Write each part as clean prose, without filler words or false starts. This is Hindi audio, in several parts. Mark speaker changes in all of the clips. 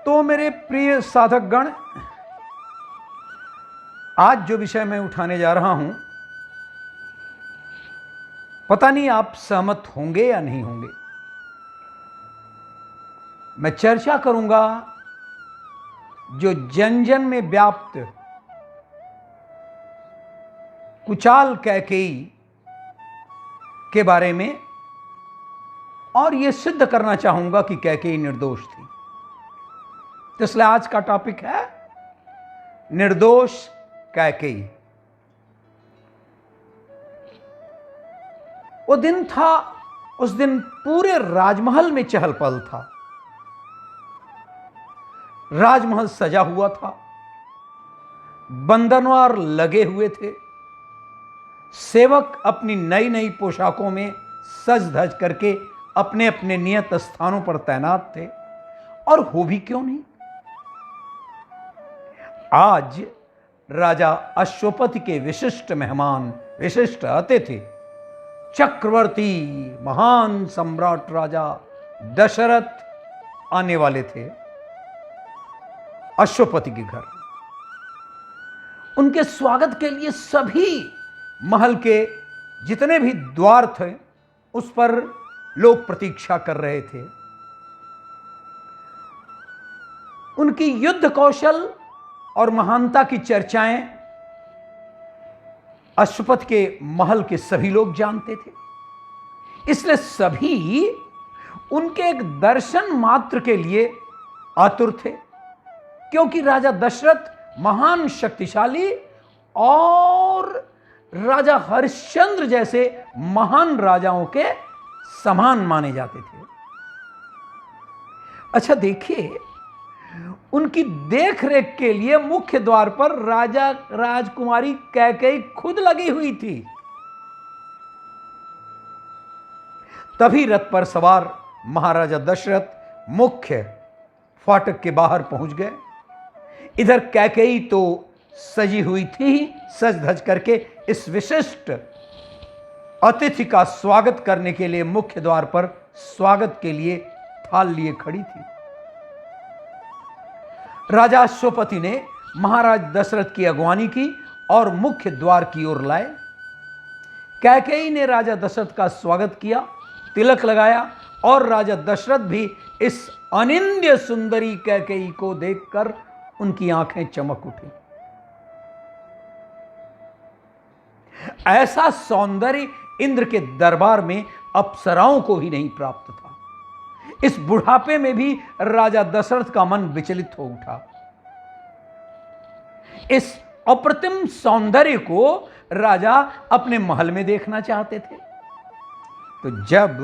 Speaker 1: तो मेरे प्रिय साधकगण, आज जो विषय मैं उठाने जा रहा हूं, पता नहीं आप सहमत होंगे या नहीं होंगे। मैं चर्चा करूंगा जो जन जन में व्याप्त कुचाल कैकेयी के बारे में, और यह सिद्ध करना चाहूंगा कि कैकेयी निर्दोष थी। तो इसलिए आज का टॉपिक है निर्दोष कैकेयी। वो दिन था, उस दिन पूरे राजमहल में चहल पहल था। राजमहल सजा हुआ था, बंदनवार लगे हुए थे, सेवक अपनी नई नई पोशाकों में सज धज करके अपने अपने नियत स्थानों पर तैनात थे। और हो भी क्यों नहीं, आज राजा अश्वपति के विशिष्ट मेहमान, विशिष्ट अतिथि, चक्रवर्ती महान सम्राट राजा दशरथ आने वाले थे अश्वपति के घर। उनके स्वागत के लिए सभी महल के जितने भी द्वार थे उस पर लोग प्रतीक्षा कर रहे थे। उनकी युद्ध कौशल और महानता की चर्चाएं अश्वपति के महल के सभी लोग जानते थे। इसलिए सभी उनके एक दर्शन मात्र के लिए आतुर थे, क्योंकि राजा दशरथ महान शक्तिशाली और राजा हरिश्चंद्र जैसे महान राजाओं के समान माने जाते थे। अच्छा देखिए, उनकी देखरेख के लिए मुख्य द्वार पर राजकुमारी कैकेयी खुद लगी हुई थी। तभी रथ पर सवार महाराजा दशरथ मुख्य फाटक के बाहर पहुंच गए। इधर कैकेयी तो सजी हुई थी, सज धज करके इस विशिष्ट अतिथि का स्वागत करने के लिए मुख्य द्वार पर स्वागत के लिए थाल लिए खड़ी थी। राजा अश्वपति ने महाराज दशरथ की अगवानी की और मुख्य द्वार की ओर लाए। कैकेयी ने राजा दशरथ का स्वागत किया, तिलक लगाया, और राजा दशरथ भी इस अनिंद्य सुंदरी कैकेयी को देखकर उनकी आंखें चमक उठी। ऐसा सौंदर्य इंद्र के दरबार में अप्सराओं को ही नहीं प्राप्त था। इस बुढ़ापे में भी राजा दशरथ का मन विचलित हो उठा। इस अप्रतिम सौंदर्य को राजा अपने महल में देखना चाहते थे। तो जब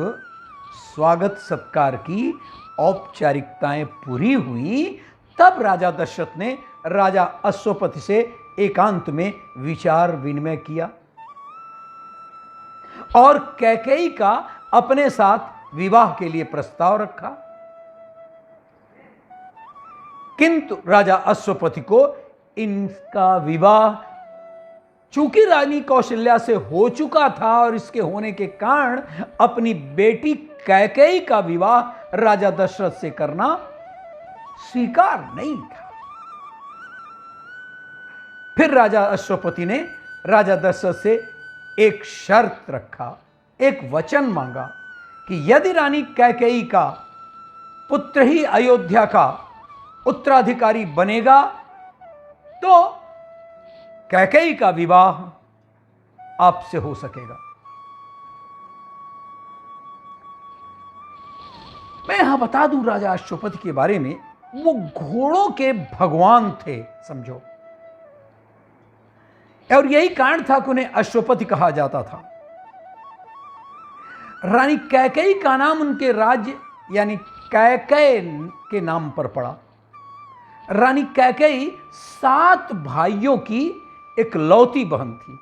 Speaker 1: स्वागत सत्कार की औपचारिकताएं पूरी हुई, तब राजा दशरथ ने राजा अश्वपति से एकांत में विचार विनिमय किया और कैकेयी का अपने साथ विवाह के लिए प्रस्ताव रखा। किंतु राजा अश्वपति को इनका विवाह चूंकि रानी कौशल्या से हो चुका था और इसके होने के कारण अपनी बेटी कैकेयी का विवाह राजा दशरथ से करना स्वीकार नहीं था। फिर राजा अश्वपति ने राजा दशरथ से एक शर्त रखा, एक वचन मांगा कि यदि रानी कैकेयी का पुत्र ही अयोध्या का उत्तराधिकारी बनेगा तो कैकेयी का विवाह आपसे हो सकेगा। मैं यहां बता दूं राजा अश्वपति के बारे में, वो घोड़ों के भगवान थे, समझो। और यही कारण था कि उन्हें अश्वपति कहा जाता था। रानी कैकेयी का नाम उनके राज्य यानी कैकेय के नाम पर पड़ा। रानी कैकेयी 7 भाइयों की इकलौती बहन थी।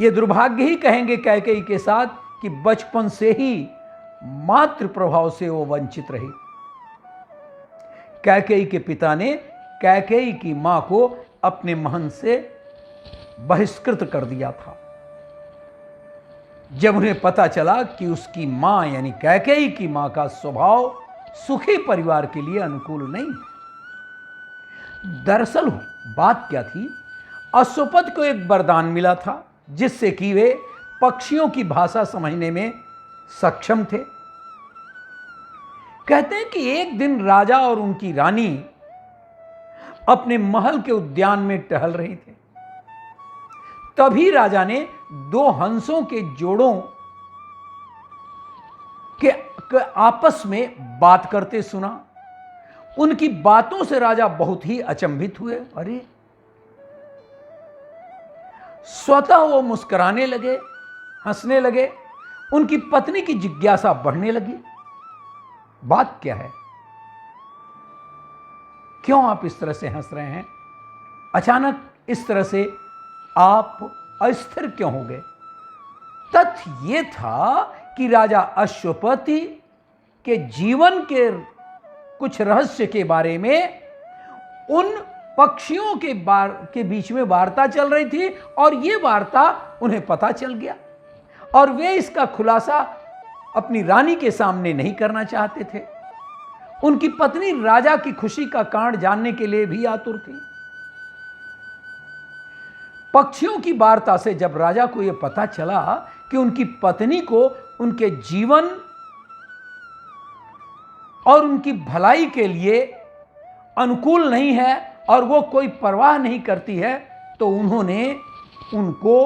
Speaker 1: यह दुर्भाग्य ही कहेंगे कैकेयी के साथ कि बचपन से ही मातृ प्रभाव से वो वंचित रही। कैकेयी के पिता ने कैकेयी की मां को अपने महल से बहिष्कृत कर दिया था। जब उन्हें पता चला कि उसकी मां यानी कैकेयी की मां का स्वभाव सुखी परिवार के लिए अनुकूल नहीं है। दरअसल बात क्या थी, अश्वपद को एक वरदान मिला था जिससे कि वे पक्षियों की भाषा समझने में सक्षम थे। कहते हैं कि एक दिन राजा और उनकी रानी अपने महल के उद्यान में टहल रहे थे। तभी राजा ने दो हंसों के जोड़ों के आपस में बात करते सुना। उनकी बातों से राजा बहुत ही अचंभित हुए। अरे, स्वतः वो मुस्कुराने लगे, हंसने लगे। उनकी पत्नी की जिज्ञासा बढ़ने लगी। बात क्या है? क्यों आप इस तरह से हंस रहे हैं? अचानक इस तरह से आप अस्थिर क्यों हो गए? तथ्य यह था कि राजा अश्वपति के जीवन के कुछ रहस्य के बारे में उन पक्षियों के बीच में वार्ता चल रही थी और यह वार्ता उन्हें पता चल गया और वे इसका खुलासा अपनी रानी के सामने नहीं करना चाहते थे। उनकी पत्नी राजा की खुशी का कारण जानने के लिए भी आतुर थी। पक्षियों की वार्ता से जब राजा को यह पता चला कि उनकी पत्नी को उनके जीवन और उनकी भलाई के लिए अनुकूल नहीं है और वो कोई परवाह नहीं करती है, तो उन्होंने उनको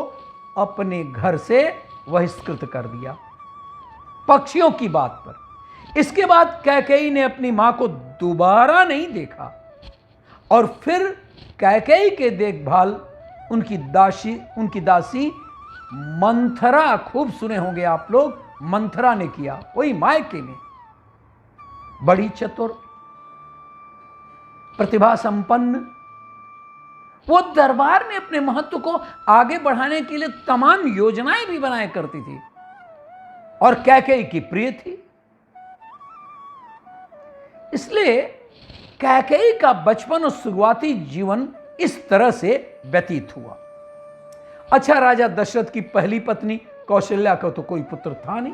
Speaker 1: अपने घर से बहिष्कृत कर दिया पक्षियों की बात पर। इसके बाद कैकेयी ने अपनी मां को दोबारा नहीं देखा और फिर कैकेयी के देखभाल उनकी दासी मंथरा, खूब सुने होंगे आप लोग, मंथरा ने किया। वही मायके में बड़ी चतुर, प्रतिभा संपन्न, वो दरबार में अपने महत्व को आगे बढ़ाने के लिए तमाम योजनाएं भी बनाया करती थी और कैकेयी की प्रिय थी। इसलिए कैकेयी का बचपन और शुरुआती जीवन इस तरह से व्यतीत हुआ। अच्छा, राजा दशरथ की पहली पत्नी कौशल्या को तो कोई पुत्र था नहीं,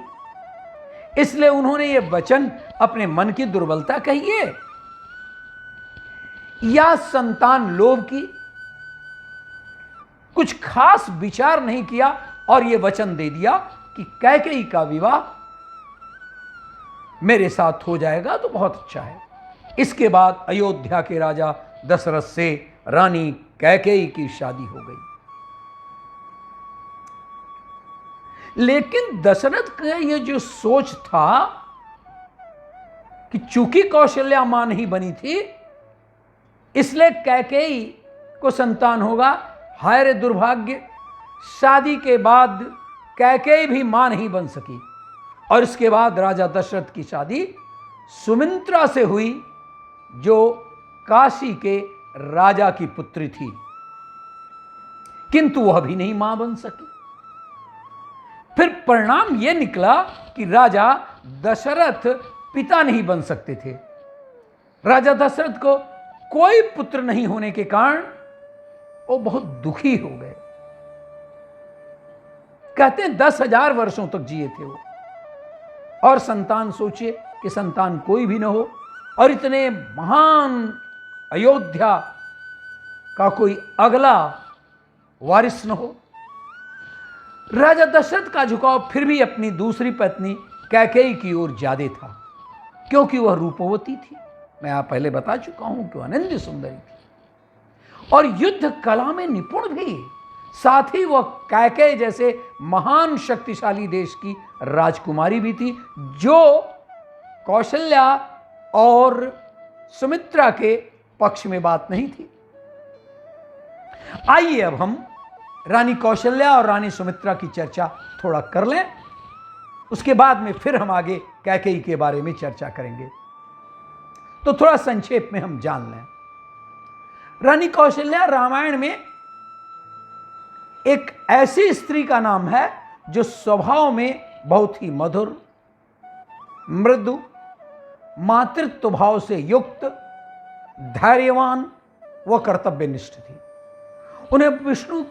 Speaker 1: इसलिए उन्होंने यह वचन अपने मन की दुर्बलता कहिए या संतान लोभ की कुछ खास विचार नहीं किया और यह वचन दे दिया कि कैकेयी का विवाह मेरे साथ हो जाएगा तो बहुत अच्छा है। इसके बाद अयोध्या के राजा दशरथ से रानी कैकेयी की शादी हो गई। लेकिन दशरथ का यह जो सोच था कि चूंकि कौशल्या मां नहीं बनी थी इसलिए कैकेयी को संतान होगा, हाय रे दुर्भाग्य, शादी के बाद कैकेयी भी मां नहीं बन सकी। और इसके बाद राजा दशरथ की शादी सुमित्रा से हुई जो काशी के राजा की पुत्री थी, किंतु वह भी नहीं मां बन सकी। फिर परिणाम यह निकला कि राजा दशरथ पिता नहीं बन सकते थे। राजा दशरथ को कोई पुत्र नहीं होने के कारण वो बहुत दुखी हो गए। कहते हैं 10,000 वर्षों तक जिए थे वो, और संतान, सोचिए कि संतान कोई भी ना हो और इतने महान अयोध्या का कोई अगला वारिस न हो। राजा दशरथ का झुकाव फिर भी अपनी दूसरी पत्नी कैकेयी की ओर ज्यादा था, क्योंकि वह रूपवती थी। मैं आप पहले बता चुका हूं कि अनन्य सुंदरी थी और युद्ध कला में निपुण भी। साथ ही वह कैकेयी जैसे महान शक्तिशाली देश की राजकुमारी भी थी, जो कौशल्या और सुमित्रा के पक्ष में बात नहीं थी। आइए अब हम रानी कौशल्या और रानी सुमित्रा की चर्चा थोड़ा कर लें, उसके बाद में फिर हम आगे कैकेयी के बारे में चर्चा करेंगे। तो थोड़ा संक्षेप में हम जान लें। रानी कौशल्या रामायण में एक ऐसी स्त्री का नाम है जो स्वभाव में बहुत ही मधुर, मृदु, मातृत्व भाव से युक्त, धैर्यवान व कर्तव्यनिष्ठ थी। उन्हें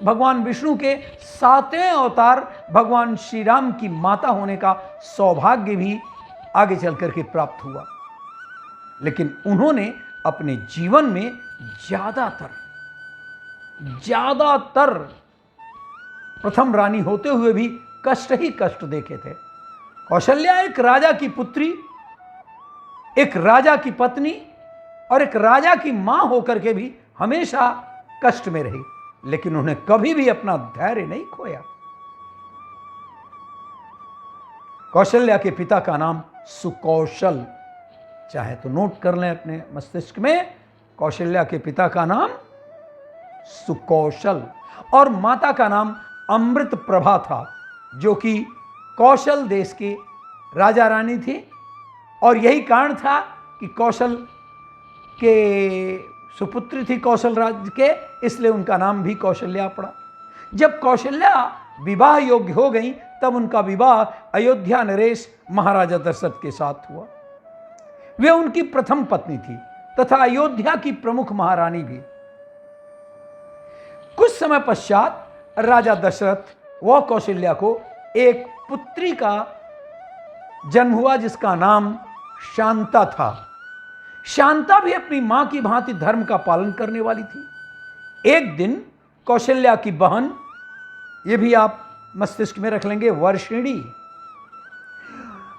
Speaker 1: भगवान विष्णु के 7वें अवतार भगवान श्री राम की माता होने का सौभाग्य भी आगे चल करके प्राप्त हुआ। लेकिन उन्होंने अपने जीवन में ज्यादातर प्रथम रानी होते हुए भी कष्ट ही कष्ट देखे थे। कौशल्या एक राजा की पुत्री, एक राजा की पत्नी और एक राजा की मां होकर के भी हमेशा कष्ट में रही, लेकिन उन्हें कभी भी अपना धैर्य नहीं खोया। कौशल्या के पिता का नाम सुकौशल, चाहे तो नोट कर लें अपने मस्तिष्क में, कौशल्या के पिता का नाम सुकौशल और माता का नाम अमृत प्रभा था, जो कि कौशल देश के राजा रानी थी। और यही कारण था कि कौशल के सुपुत्री थी कौशल राज्य के, इसलिए उनका नाम भी कौशल्या पड़ा। जब कौशल्या विवाह योग्य हो गई तब उनका विवाह अयोध्या नरेश महाराजा दशरथ के साथ हुआ। वे उनकी प्रथम पत्नी थी तथा अयोध्या की प्रमुख महारानी भी। कुछ समय पश्चात राजा दशरथ व कौशल्या को एक पुत्री का जन्म हुआ जिसका नाम शांता था। शांता भी अपनी मां की भांति धर्म का पालन करने वाली थी। एक दिन कौशल्या की बहन, यह भी आप मस्तिष्क में रख लेंगे, वर्षिणी,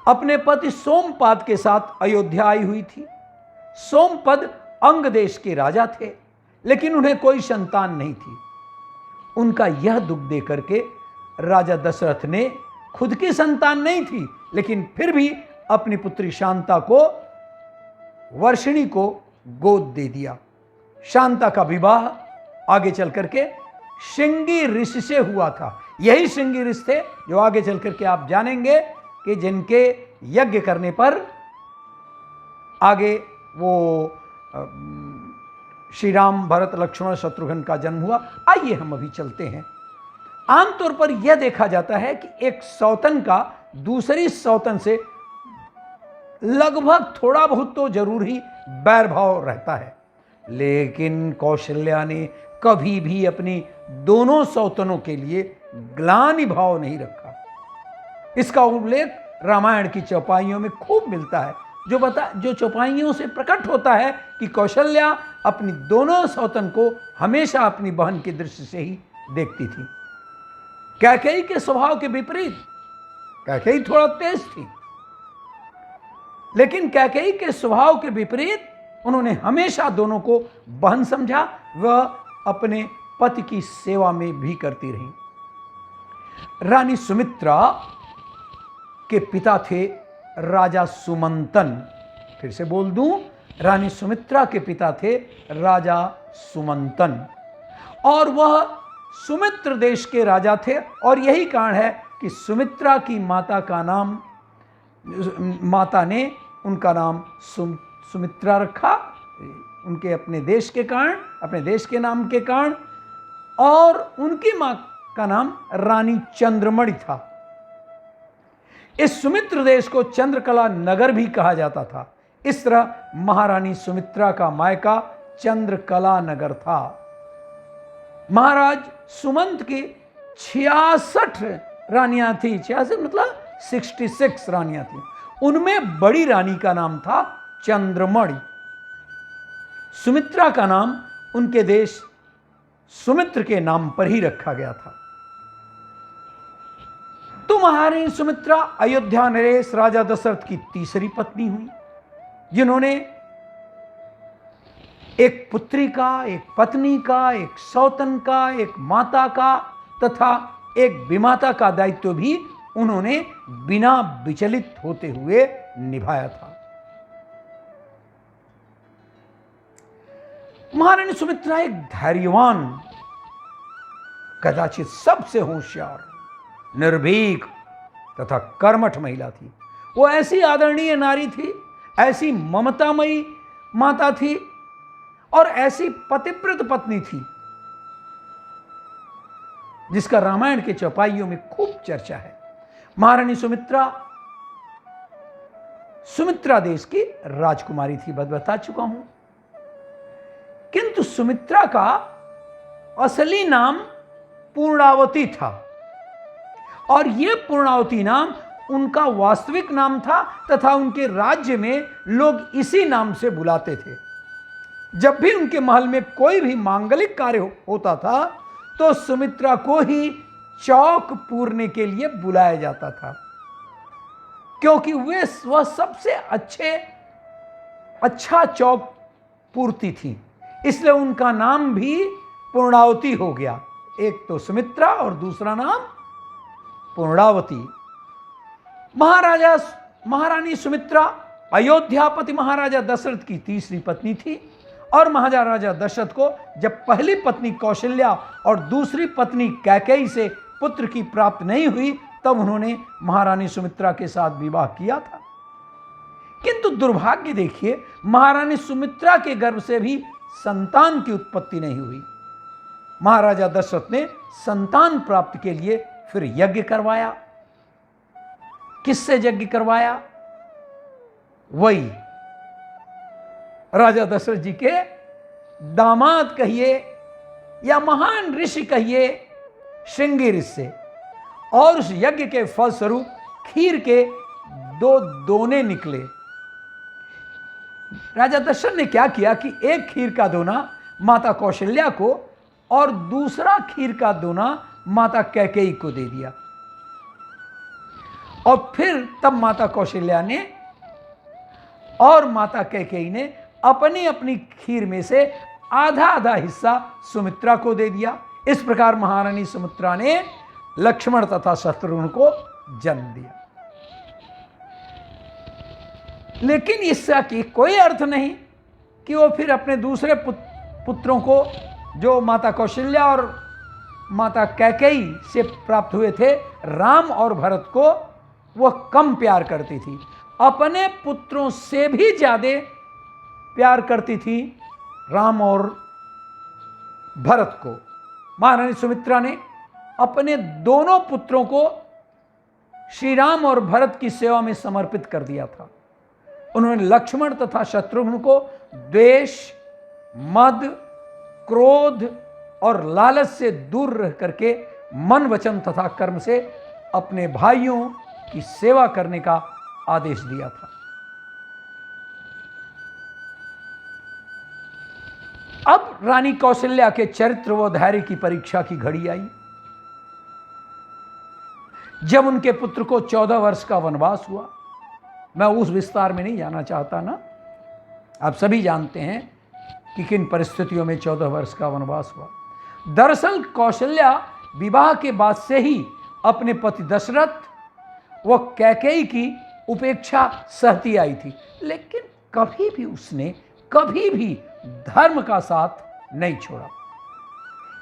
Speaker 1: अपने पति सोमपद के साथ अयोध्या आई हुई थी। सोमपद अंग देश के राजा थे, लेकिन उन्हें कोई संतान नहीं थी। उनका यह दुख देकर के राजा दशरथ ने, खुद की संतान नहीं थी लेकिन फिर भी अपनी पुत्री शांता को, वर्षिणी को गोद दे दिया। शांता का विवाह आगे चल करके श्रृंगी ऋषि से हुआ था। यही श्रृंगी ऋषि थे जो आगे चल करके आप जानेंगे कि जिनके यज्ञ करने पर आगे वो श्री राम, भरत, लक्ष्मण, शत्रुघ्न का जन्म हुआ। आइए हम अभी चलते हैं। आमतौर पर यह देखा जाता है कि एक सौतन का दूसरी सौतन से लगभग थोड़ा बहुत तो जरूर ही बैर भाव रहता है, लेकिन कौशल्या ने कभी भी अपनी दोनों सौतनों के लिए ग्लानि भाव नहीं रखा। इसका उल्लेख रामायण की चौपाइयों में खूब मिलता है, जो चौपाइयों से प्रकट होता है कि कौशल्या अपनी दोनों सौतन को हमेशा अपनी बहन की दृष्टि से ही देखती थी। कैकेयी के स्वभाव के विपरीत, कैकेयी थोड़ा तेज थी, लेकिन कैकेयी के स्वभाव के विपरीत उन्होंने हमेशा दोनों को बहन समझा। वह अपने पति की सेवा में भी करती रही। रानी सुमित्रा के पिता थे राजा सुमंतन। फिर से बोल दूं, रानी सुमित्रा के पिता थे राजा सुमंतन और वह सुमित्र देश के राजा थे। और यही कारण है कि सुमित्रा की माता ने उनका नाम सुमित्रा रखा, उनके अपने देश के कारण, अपने देश के नाम के कारण। और उनकी मां का नाम रानी चंद्रमणि था। इस सुमित्र देश को चंद्रकला नगर भी कहा जाता था। इस तरह महारानी सुमित्रा का मायका चंद्रकला नगर था। महाराज सुमंत की 66 रानियां थी। 66 मतलब 66 रानियां थी। उनमें बड़ी रानी का नाम था चंद्रमणि। सुमित्रा का नाम उनके देश सुमित्र के नाम पर ही रखा गया था। तो महारानी सुमित्रा अयोध्या नरेश राजा दशरथ की तीसरी पत्नी हुई, जिन्होंने एक पुत्री का, एक पत्नी का, एक सौतन का, एक माता का तथा एक विमाता का दायित्व भी उन्होंने बिना विचलित होते हुए निभाया था। महारानी सुमित्रा एक धैर्यवान, कदाचित सबसे होशियार, निर्भीक तथा कर्मठ महिला थी। वो ऐसी आदरणीय नारी थी, ऐसी ममतामयी माता थी और ऐसी पतिव्रत पत्नी थी जिसका रामायण के चौपाइयों में खूब चर्चा है। महारानी सुमित्रा देश की राजकुमारी थी, बता चुका हूं। किंतु सुमित्रा का असली नाम पूर्णावती था और यह पूर्णावती नाम उनका वास्तविक नाम था तथा उनके राज्य में लोग इसी नाम से बुलाते थे। जब भी उनके महल में कोई भी मांगलिक कार्य होता था तो सुमित्रा को ही चौक पूरने के लिए बुलाया जाता था, क्योंकि वह सबसे अच्छा चौक पूर्ति थी। इसलिए उनका नाम भी पूर्णावती हो गया। एक तो सुमित्रा और दूसरा नाम पूर्णावती। महारानी सुमित्रा अयोध्यापति महाराजा दशरथ की तीसरी पत्नी थी और महाराजा दशरथ को जब पहली पत्नी कौशल्या और दूसरी पत्नी कैकेयी से पुत्र की प्राप्त नहीं हुई तब उन्होंने महारानी सुमित्रा के साथ विवाह किया था। किंतु दुर्भाग्य देखिए, महारानी सुमित्रा के गर्भ से भी संतान की उत्पत्ति नहीं हुई। महाराजा दशरथ ने संतान प्राप्ति के लिए फिर यज्ञ करवाया। किससे यज्ञ करवाया? वही राजा दशरथ जी के दामाद कहिए या महान ऋषि कहिए, श्रृंगी ऋषि से। और उस यज्ञ के फलस्वरूप खीर के 2 दोने निकले। राजा दशरथ ने क्या किया कि एक खीर का दोना माता कौशल्या को और दूसरा खीर का दोना माता कैकेयी को दे दिया। और फिर तब माता कौशल्या ने और माता कैकेयी ने अपनी अपनी खीर में से आधा आधा हिस्सा सुमित्रा को दे दिया। इस प्रकार महारानी सुमित्रा ने लक्ष्मण तथा शत्रुघ्न को जन्म दिया। लेकिन इसका कि कोई अर्थ नहीं कि वो फिर अपने दूसरे पुत्रों को जो माता कौशल्या और माता कैकेयी से प्राप्त हुए थे, राम और भरत को, वह कम प्यार करती थी। अपने पुत्रों से भी ज्यादा प्यार करती थी राम और भरत को। महारानी सुमित्रा ने अपने दोनों पुत्रों को श्री राम और भरत की सेवा में समर्पित कर दिया था। उन्होंने लक्ष्मण तथा शत्रुघ्न को द्वेष, मद, क्रोध और लालच से दूर रह करके मन, वचन तथा कर्म से अपने भाइयों की सेवा करने का आदेश दिया था। अब रानी कौशल्या के चरित्र व धैर्य की परीक्षा की घड़ी आई। जब उनके पुत्र को 14 वर्ष का वनवास हुआ। मैं उस विस्तार में नहीं जाना चाहता ना, आप सभी जानते हैं कि किन परिस्थितियों में 14 वर्ष का वनवास हुआ। दरअसल कौशल्या विवाह के बाद से ही अपने पति दशरथ व कैकेयी की उपेक्षा सहती आई थी, लेकिन कभी भी उसने कभी भी धर्म का साथ नहीं छोड़ा।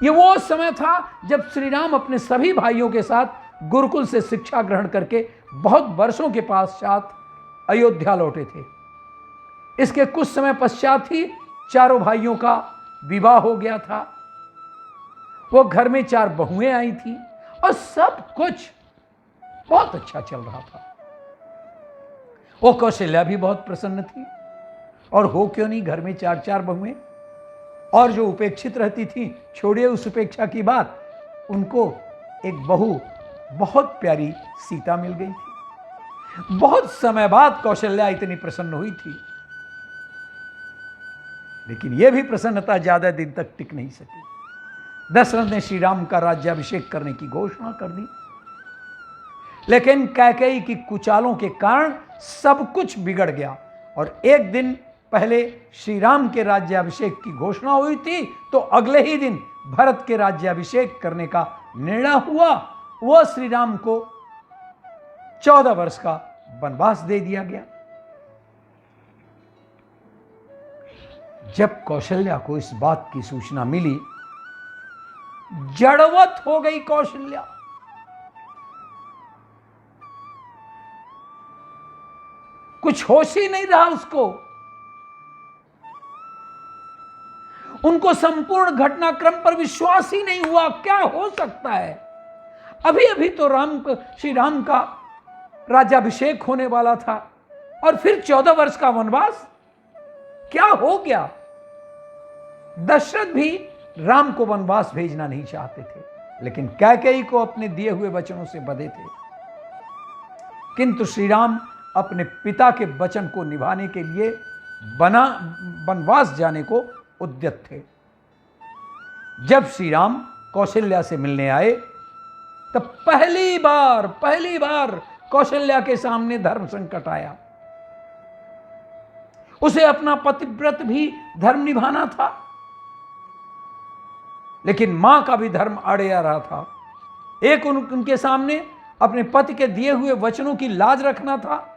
Speaker 1: ये वो समय था जब श्री राम अपने सभी भाइयों के साथ गुरुकुल से शिक्षा ग्रहण करके बहुत वर्षों के पश्चात अयोध्या लौटे थे। इसके कुछ समय पश्चात ही चारों भाइयों का विवाह हो गया था। वो घर में 4 बहुएं आई थी और सब कुछ बहुत अच्छा चल रहा था। वो कौशल्या भी बहुत प्रसन्न थी, और हो क्यों नहीं, घर में 4 बहुएं। और जो उपेक्षित रहती थी, छोड़िए उस उपेक्षा की बात, उनको एक बहू बहुत प्यारी सीता मिल गई थी। बहुत समय बाद कौशल्या इतनी प्रसन्न हुई थी, लेकिन यह भी प्रसन्नता ज्यादा दिन तक टिक नहीं सकी। दशरथ ने श्री राम का राज्याभिषेक करने की घोषणा कर दी, लेकिन कैकेयी की कुचालों के कारण सब कुछ बिगड़ गया। और एक दिन पहले श्री राम के राज्याभिषेक की घोषणा हुई थी, तो अगले ही दिन भरत के राज्याभिषेक करने का निर्णय हुआ। वह श्री राम को 14 वर्ष का वनवास दे दिया गया। जब कौशल्या को इस बात की सूचना मिली, जड़वत हो गई कौशल्या। कुछ होश ही नहीं रहा उसको। उनको संपूर्ण घटनाक्रम पर विश्वास ही नहीं हुआ। क्या हो सकता है? अभी अभी तो श्री राम का राज्याभिषेक होने वाला था, और फिर 14 वर्ष का वनवास। क्या हो गया? दशरथ भी राम को वनवास भेजना नहीं चाहते थे, लेकिन कैकेयी को अपने दिए हुए वचनों से बंधे थे। किंतु श्री राम अपने पिता के वचन को निभाने के लिए वनवास जाने को उद्यत थे। जब श्री राम कौशल्या से मिलने आए तब पहली बार कौशल्या के सामने धर्म संकट आया। उसे अपना पतिव्रत भी धर्म निभाना था, लेकिन मां का भी धर्म अड़े आ रहा था। एक उनके सामने अपने पति के दिए हुए वचनों की लाज रखना था,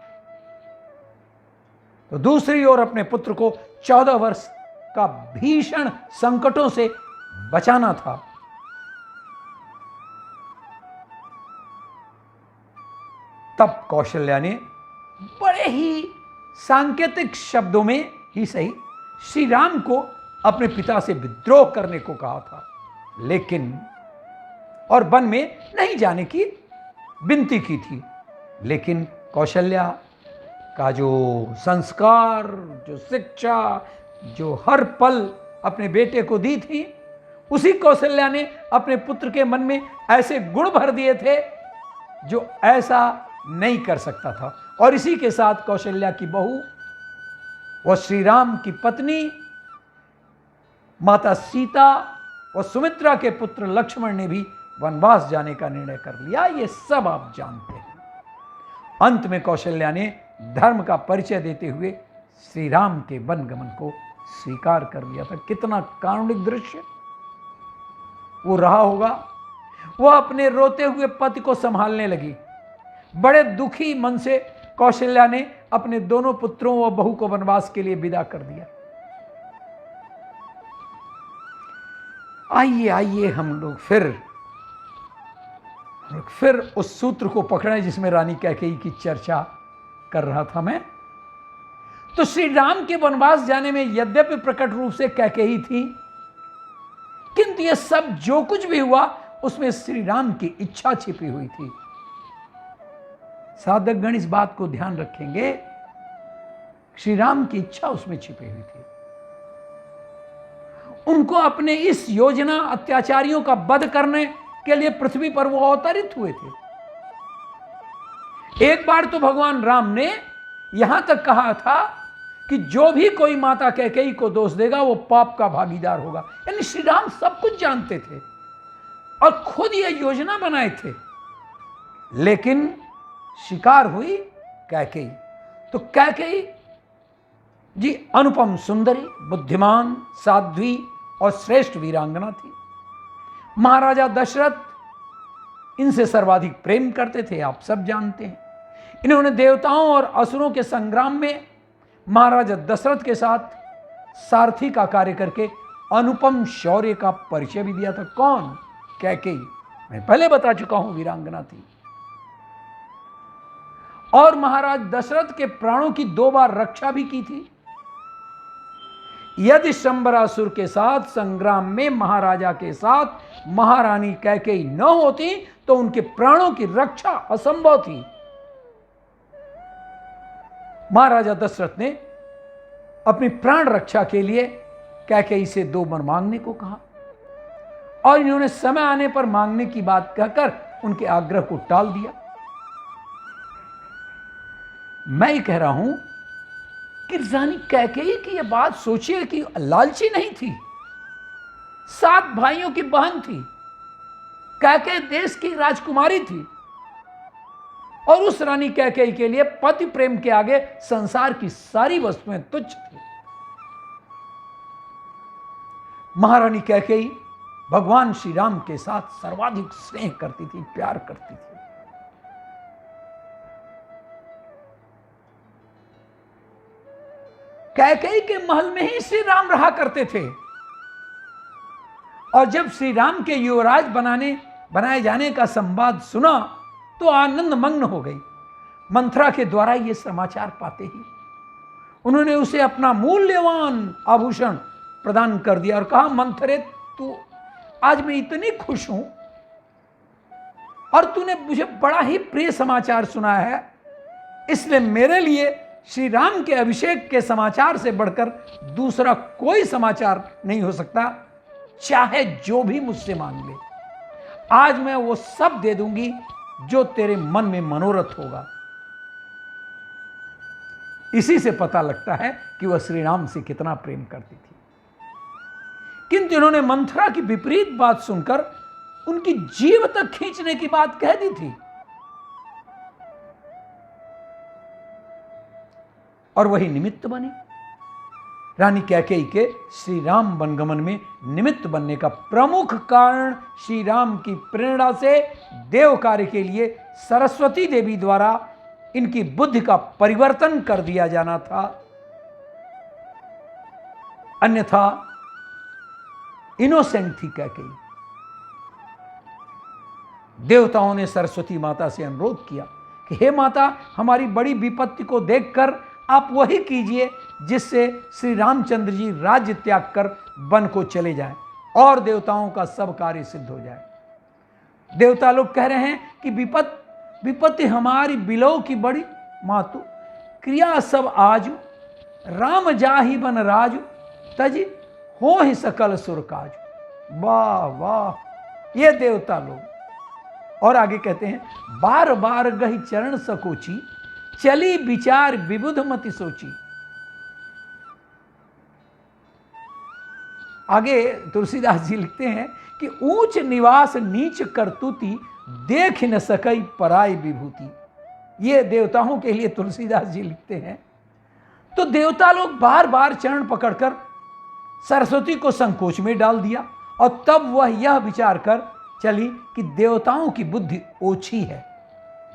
Speaker 1: तो दूसरी ओर अपने पुत्र को 14 वर्ष का भीषण संकटों से बचाना था। तब कौशल्या ने बड़े ही सांकेतिक शब्दों में ही सही श्री राम को अपने पिता से विद्रोह करने को कहा था, लेकिन और वन में नहीं जाने की विनती की थी। लेकिन कौशल्या का जो संस्कार, जो शिक्षा, जो हर पल अपने बेटे को दी थी, उसी कौशल्या ने अपने पुत्र के मन में ऐसे गुण भर दिए थे जो ऐसा नहीं कर सकता था। और इसी के साथ कौशल्या की बहू और श्री राम की पत्नी माता सीता और सुमित्रा के पुत्र लक्ष्मण ने भी वनवास जाने का निर्णय कर लिया। ये सब आप जानते हैं। अंत में कौशल्या ने धर्म का परिचय देते हुए श्री राम के वनगमन को स्वीकार कर लिया था। कितना कारुणिक दृश्य वो रहा होगा। वह अपने रोते हुए पति को संभालने लगी। बड़े दुखी मन से कौशल्या ने अपने दोनों पुत्रों व बहू को वनवास के लिए विदा कर दिया। आइए हम लोग फिर उस सूत्र को पकड़ें जिसमें रानी कैकेयी की चर्चा कर रहा था मैं। तो श्री राम के वनवास जाने में यद्यपि प्रकट रूप से कैकेयी थी, किंतु यह सब जो कुछ भी हुआ उसमें श्री राम की इच्छा छिपी हुई थी। साधकगण इस बात को ध्यान रखेंगे, श्री राम की इच्छा उसमें छिपी हुई थी। उनको अपने इस योजना अत्याचारियों का वध करने के लिए पृथ्वी पर वो अवतरित हुए थे। एक बार तो भगवान राम ने यहां तक कहा था कि जो भी कोई माता कैकेयी को दोष देगा वो पाप का भागीदार होगा। यानी श्री राम सब कुछ जानते थे और खुद ये योजना बनाए थे। लेकिन शिकार हुई कैकेयी। तो कैकेयी जी अनुपम सुंदरी, बुद्धिमान, साध्वी और श्रेष्ठ वीरांगना थी। महाराजा दशरथ इनसे सर्वाधिक प्रेम करते थे, आप सब जानते हैं। इन्होंने देवताओं और असुरों के संग्राम में महाराजा दशरथ के साथ सारथी का कार्य करके अनुपम शौर्य का परिचय भी दिया था। कौन? कैकेयी। मैं पहले बता चुका हूं, वीरांगना थी। और महाराज दशरथ के प्राणों की 2 बार रक्षा भी की थी। यदि शंबरासुर के साथ संग्राम में महाराजा के साथ महारानी कैकेयी न होती तो उनके प्राणों की रक्षा असंभव थी। महाराजा दशरथ ने अपनी प्राण रक्षा के लिए कैकेयी से 2 वर मांगने को कहा और इन्होंने समय आने पर मांगने की बात कहकर उनके आग्रह को टाल दिया। मैं ये कह रहा हूं कि रानी कैकेयी की यह बात सोचिए कि लालची नहीं थी। 7 भाइयों की बहन थी, कैकेयी देश की राजकुमारी थी और उस रानी कैकेयी के लिए पति प्रेम के आगे संसार की सारी वस्तुएं तुच्छ थी। महारानी कैकेयी भगवान श्री राम के साथ सर्वाधिक स्नेह करती थी, प्यार करती थी। कैकेयी के महल में ही श्री राम रहा करते थे और जब श्री राम के युवराज बनाए जाने का संवाद सुना तो आनंद मग्न हो गई। मंथरा के द्वारा यह समाचार पाते ही उन्होंने उसे अपना मूल्यवान आभूषण प्रदान कर दिया और कहा, मंथरे तू आज मैं इतनी खुश हूं और तूने मुझे बड़ा ही प्रिय समाचार सुना है, इसलिए मेरे लिए श्री राम के अभिषेक के समाचार से बढ़कर दूसरा कोई समाचार नहीं हो सकता। चाहे जो भी मुझसे मांग ले, आज मैं वो सब दे दूंगी जो तेरे मन में मनोरथ होगा। इसी से पता लगता है कि वह श्री राम से कितना प्रेम करती थी। किंतु इन्होंने मंथरा की विपरीत बात सुनकर उनकी जीव तक खींचने की बात कह दी थी। और वही निमित्त बनी। रानी कैकेयी के श्री राम वनगमन में निमित्त बनने का प्रमुख कारण श्री राम की प्रेरणा से देव कार्य के लिए सरस्वती देवी द्वारा इनकी बुद्धि का परिवर्तन कर दिया जाना था। अन्यथा इनोसेंट थी कैकेयी। देवताओं ने सरस्वती माता से अनुरोध किया कि हे माता, हमारी बड़ी विपत्ति को देखकर आप वही कीजिए जिससे श्री रामचंद्र जी राज्य त्याग कर वन को चले जाएं और देवताओं का सब कार्य सिद्ध हो जाए। देवता लोग कह रहे हैं कि विपत्ति हमारी बिलो की बड़ी मातु, क्रिया सब आजू, राम जाहि बन राजू, तजी हो ही सकल सुर काजू। वाह वाह ये देवता लोग। और आगे कहते हैं, बार बार गही चरण सकोची, चली विचार विबुध मति सोची। आगे तुलसीदास जी लिखते हैं कि ऊंच निवास नीच करतुति, देख न सकई पराई विभूति। ये देवताओं के लिए तुलसीदास जी लिखते हैं। तो देवता लोग बार बार चरण पकड़कर सरस्वती को संकोच में डाल दिया और तब वह यह विचार कर चली कि देवताओं की बुद्धि ओछी है,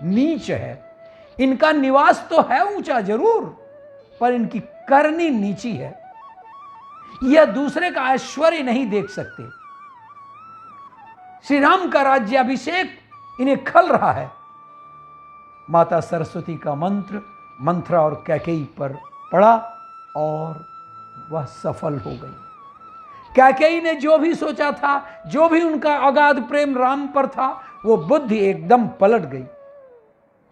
Speaker 1: नीच है। इनका निवास तो है ऊंचा जरूर, पर इनकी करनी नीची है। यह दूसरे का ऐश्वर्य नहीं देख सकते। श्री राम का राज्याभिषेक इन्हें खल रहा है। माता सरस्वती का मंत्र मंथरा और कैकेयी पर पड़ा और वह सफल हो गई। कैकेयी ने जो भी सोचा था, जो भी उनका अगाध प्रेम राम पर था, वो बुद्धि एकदम पलट गई।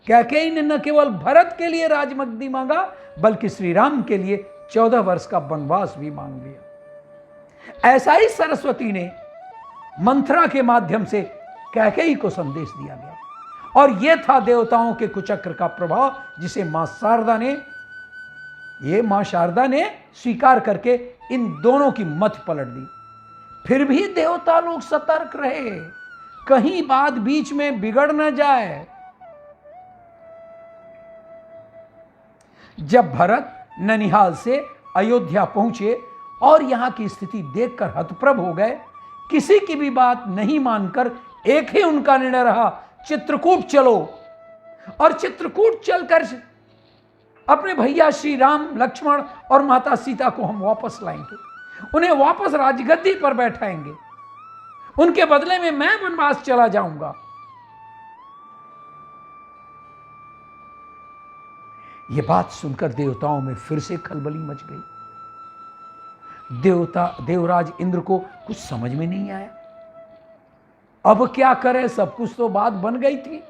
Speaker 1: कैकेयी ने न केवल भरत के लिए राजमगदी मांगा, बल्कि श्री राम के लिए 14 वर्ष का वनवास भी मांग लिया। ऐसा ही सरस्वती ने मंथरा के माध्यम से कैकेयी को संदेश दिया गया और यह था देवताओं के कुचक्र का प्रभाव, जिसे मां शारदा ने स्वीकार करके इन दोनों की मत पलट दी। फिर भी देवता लोग सतर्क रहे, कहीं बात बीच में बिगड़ न जाए। जब भरत ननिहाल से अयोध्या पहुंचे और यहां की स्थिति देखकर हतप्रभ हो गए, किसी की भी बात नहीं मानकर एक ही उनका निर्णय रहा, चित्रकूट चलो। और चित्रकूट चलकर अपने भैया श्री राम, लक्ष्मण और माता सीता को हम वापस लाएंगे, उन्हें वापस राजगद्दी पर बैठाएंगे, उनके बदले में मैं वनवास चला जाऊंगा। यह बात सुनकर देवताओं में फिर से खलबली मच गई। देवराज इंद्र को कुछ समझ में नहीं आया, अब क्या करें, सब कुछ तो बात बन गई थी।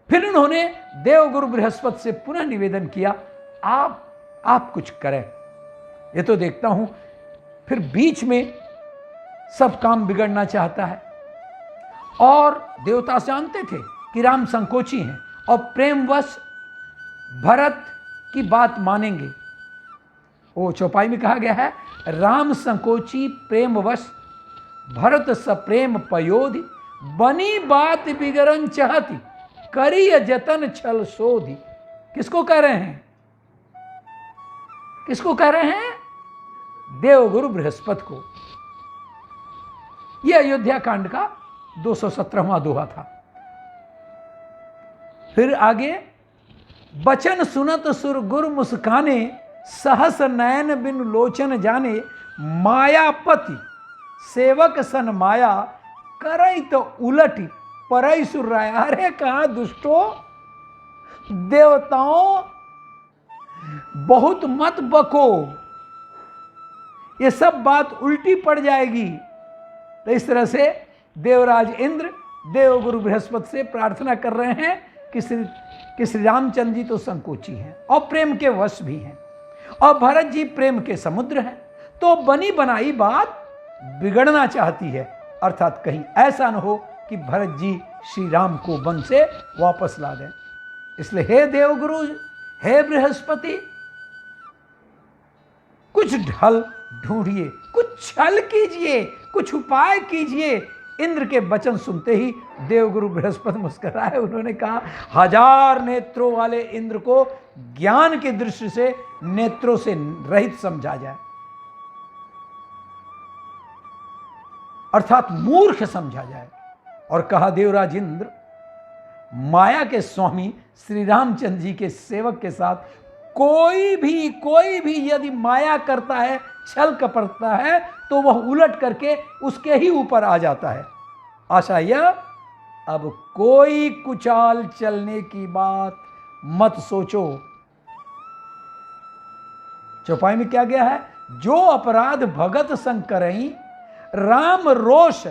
Speaker 1: फिर उन्होंने देवगुरु बृहस्पति से पुनः निवेदन किया, आप कुछ करें, ये तो देखता हूं फिर बीच में सब काम बिगड़ना चाहता है। और देवता जानते थे कि राम संकोची हैं और प्रेमवश भरत की बात मानेंगे। वो चौपाई में कहा गया है, राम संकोची प्रेमवश भरत सप्रेम पयोधि, बनी बात बिगड़न चाहती, करी जतन छल शोधि। किसको कह रहे हैं? किसको कह रहे हैं? देवगुरु बृहस्पति को। यह अयोध्या कांड का 217वां दोहा था। फिर आगे, बचन सुनत सुर गुर मुस्काने, सहस नयन बिन लोचन जाने, मायापति सेवक सन माया, करई तो उलटी परई सुर राय। अरे कहां दुष्टो, देवताओं बहुत मत बको, ये सब बात उल्टी पड़ जाएगी। तो इस तरह से देवराज इंद्र देवगुरु बृहस्पति से प्रार्थना कर रहे हैं कि श्री रामचंद्र जी तो संकोची हैं और प्रेम के वश भी हैं, और भरत जी प्रेम के समुद्र हैं, तो बनी बनाई बात बिगड़ना चाहती है। अर्थात कहीं ऐसा न हो कि भरत जी श्री राम को वन से वापस ला दें। इसलिए हे देवगुरु, हे बृहस्पति, कुछ ढल ढूंढिए, कुछ छल कीजिए, कुछ उपाय कीजिए। इंद्र के वचन सुनते ही देवगुरु बृहस्पति मुस्कुराए। उन्होंने कहा, 1000 नेत्रों वाले इंद्र को ज्ञान की दृष्टि से नेत्रों से रहित समझा जाए, अर्थात मूर्ख समझा जाए। और कहा, देवराज इंद्र, माया के स्वामी श्री रामचंद्र जी के सेवक के साथ कोई भी यदि माया करता है, छल कपटता है, तो वह उलट करके उसके ही ऊपर आ जाता है। आशा यह, अब कोई कुचाल चलने की बात मत सोचो। चौपाई में क्या गया है? जो अपराध भगत संग करई, राम रोष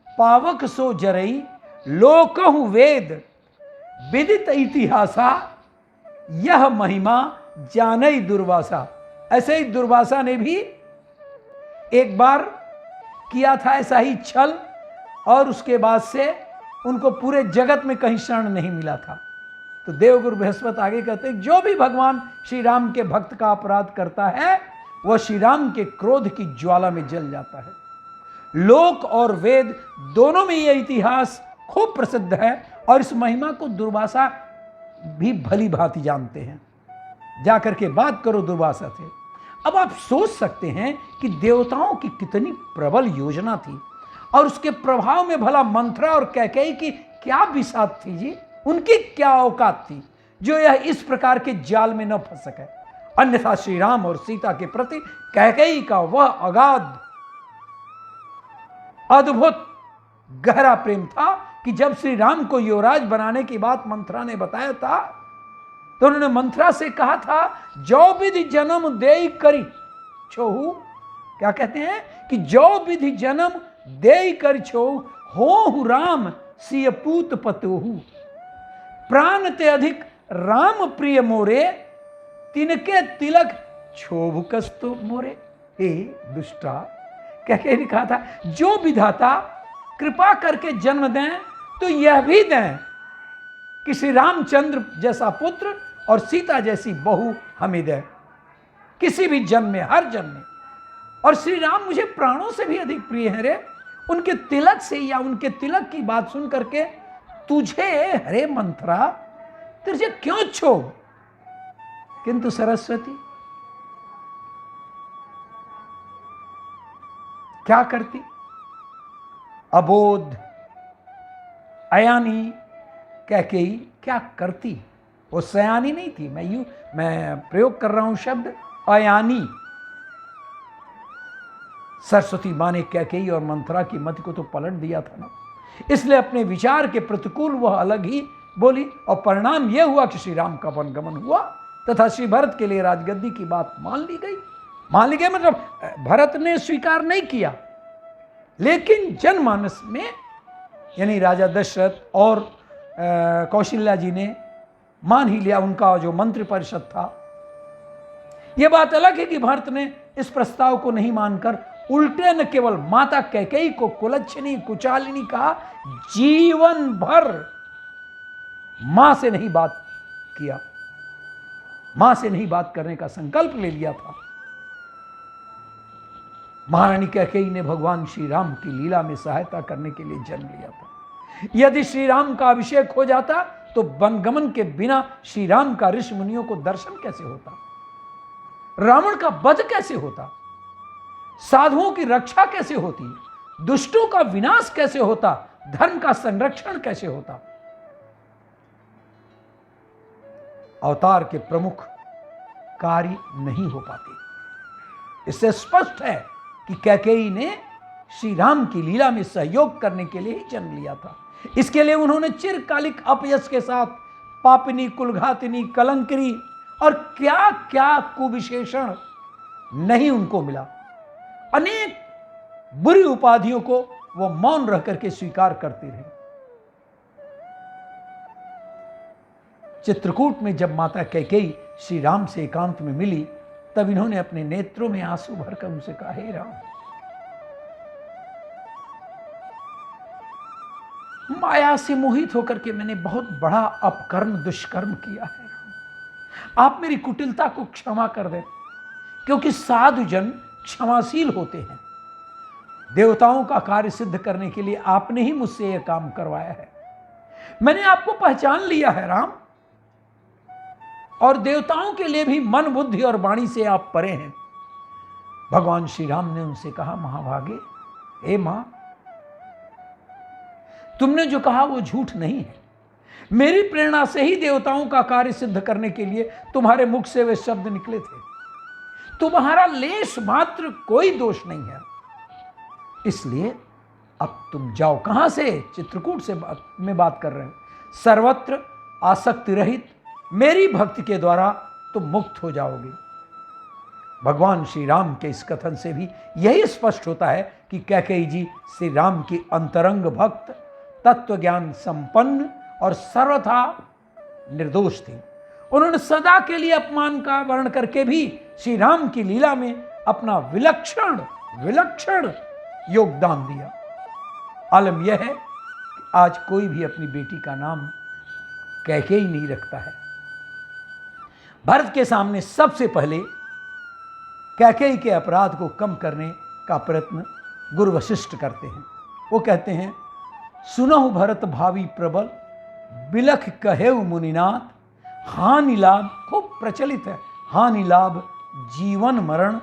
Speaker 1: पावक सो जरई, लोकहु वेद विदित इतिहासा, यह महिमा जानई दुर्वासा। ऐसे ही दुर्वासा ने भी एक बार किया था ऐसा ही छल, और उसके बाद से उनको पूरे जगत में कहीं शरण नहीं मिला था। तो देवगुरु बृहस्पति आगे कहते हैं, जो भी भगवान श्री राम के भक्त का अपराध करता है, वह श्री राम के क्रोध की ज्वाला में जल जाता है। लोक और वेद दोनों में यह इतिहास खूब प्रसिद्ध है, और इस महिमा को दुर्वासा भी भली भांति जानते हैं। जाकर के बात करो दुर्वासा से। अब आप सोच सकते हैं कि देवताओं की कितनी प्रबल योजना थी, और उसके प्रभाव में भला मंथरा और कैकेयी की क्या बिसात थी जी, उनकी क्या औकात थी जो यह इस प्रकार के जाल में न फंस सके। अन्यथा श्री राम और सीता के प्रति कैकेयी का वह अगाध अद्भुत गहरा प्रेम था कि जब श्री राम को युवराज बनाने की बात मंथरा ने बताया था, तो उन्होंने मंथरा से कहा था, जो विधि जन्म देई करी छोहू, क्या कहते हैं कि जो विधि जन्म देई करी छोहू, होहु राम सिय पूत पतोहू, प्राण ते अधिक राम प्रिय मोरे, तिनके तिलक छोभ कस्तो मोरे। हे दुष्टा, क्या कह कहा था, जो विधाता कृपा करके जन्म दें तो यह भी दें कि श्री रामचंद्र जैसा पुत्र और सीता जैसी बहू हमें दें, किसी भी जन्म में, हर जन्म में। और श्री राम मुझे प्राणों से भी अधिक प्रिय हैं रे। उनके तिलक से या उनके तिलक की बात सुन करके तुझे, हरे मंथरा, तुझे क्यों छोड़। किंतु सरस्वती क्या करती? अबोध अयानी कैकेयी क्या करती? वो सयानी नहीं थी। मैं प्रयोग कर रहा हूं शब्द अयानी। सरस्वती मां ने कैकेयी और मंथरा की मति को तो पलट दिया था ना, इसलिए अपने विचार के प्रतिकूल वह अलग ही बोली, और परिणाम यह हुआ कि श्री राम का वनगमन हुआ तथा श्री भरत के लिए राजगद्दी की बात मान ली गई। मतलब भरत ने स्वीकार नहीं किया, लेकिन जनमानस में यानी राजा दशरथ और कौशल्या जी ने मान ही लिया। उनका जो मंत्री परिषद था, यह बात अलग है कि भरत ने इस प्रस्ताव को नहीं मानकर उल्टे न केवल माता कैकेयी को कुलच्छनी कुचालिनी कहा, जीवन भर मां से नहीं बात किया, मां से नहीं बात करने का संकल्प ले लिया था। महारानी कैकेयी ने भगवान श्री राम की लीला में सहायता करने के लिए जन्म लिया था। यदि श्री राम का अभिषेक हो जाता तो वनगमन के बिना श्री राम का ऋषि मुनियों को दर्शन कैसे होता, रावण का वध कैसे होता, साधुओं की रक्षा कैसे होती, दुष्टों का विनाश कैसे होता, धर्म का संरक्षण कैसे होता। अवतार के प्रमुख कार्य नहीं हो पाते। इससे स्पष्ट है कि कैकेयी ने श्री राम की लीला में सहयोग करने के लिए ही जन्म लिया था। इसके लिए उन्होंने चिरकालिक अपयश के साथ पापिनी, कुलघातिनी, कलंकरी और क्या क्या कुविशेषण नहीं उनको मिला। अनेक बुरी उपाधियों को वो मौन रह करके स्वीकार करती रही। चित्रकूट में जब माता कैकेयी श्री राम से एकांत में मिली, तब इन्होंने अपने नेत्रों में आंसू भरकर उनसे कहा, हे राम, माया से मोहित होकर के मैंने बहुत बड़ा अपकर्म दुष्कर्म किया है। आप मेरी कुटिलता को क्षमा कर दें। क्योंकि साधु जन क्षमाशील होते हैं। देवताओं का कार्य सिद्ध करने के लिए आपने ही मुझसे यह काम करवाया है। मैंने आपको पहचान लिया है राम, और देवताओं के लिए भी मन, बुद्धि और वाणी से आप परे हैं। भगवान श्री राम ने उनसे कहा, महाभागे, हे मां, तुमने जो कहा वो झूठ नहीं है। मेरी प्रेरणा से ही देवताओं का कार्य सिद्ध करने के लिए तुम्हारे मुख से वे शब्द निकले थे। तुम्हारा लेश मात्र कोई दोष नहीं है। इसलिए अब तुम जाओ। कहां से? चित्रकूट से में बात कर रहे हैं। सर्वत्र आसक्ति रहित मेरी भक्ति के द्वारा तुम मुक्त हो जाओगे। भगवान श्री राम के इस कथन से भी यही स्पष्ट होता है कि कैकेयी जी श्री राम की अंतरंग भक्त, तत्व ज्ञान संपन्न और सर्वथा निर्दोष थी। उन्होंने सदा के लिए अपमान का वर्ण करके भी श्री राम की लीला में अपना विलक्षण विलक्षण योगदान दिया। आलम यह है कि आज कोई भी अपनी बेटी का नाम कैकेयी नहीं रखता है। भरत के सामने सबसे पहले कैकेयी के अपराध को कम करने का प्रयत्न गुरु वशिष्ठ करते हैं। वो कहते हैं, सुनहु भरत भावी प्रबल, बिलख कहेउ मुनिनाथ, हानि लाभ, खूब प्रचलित है, हानि लाभ जीवन मरण,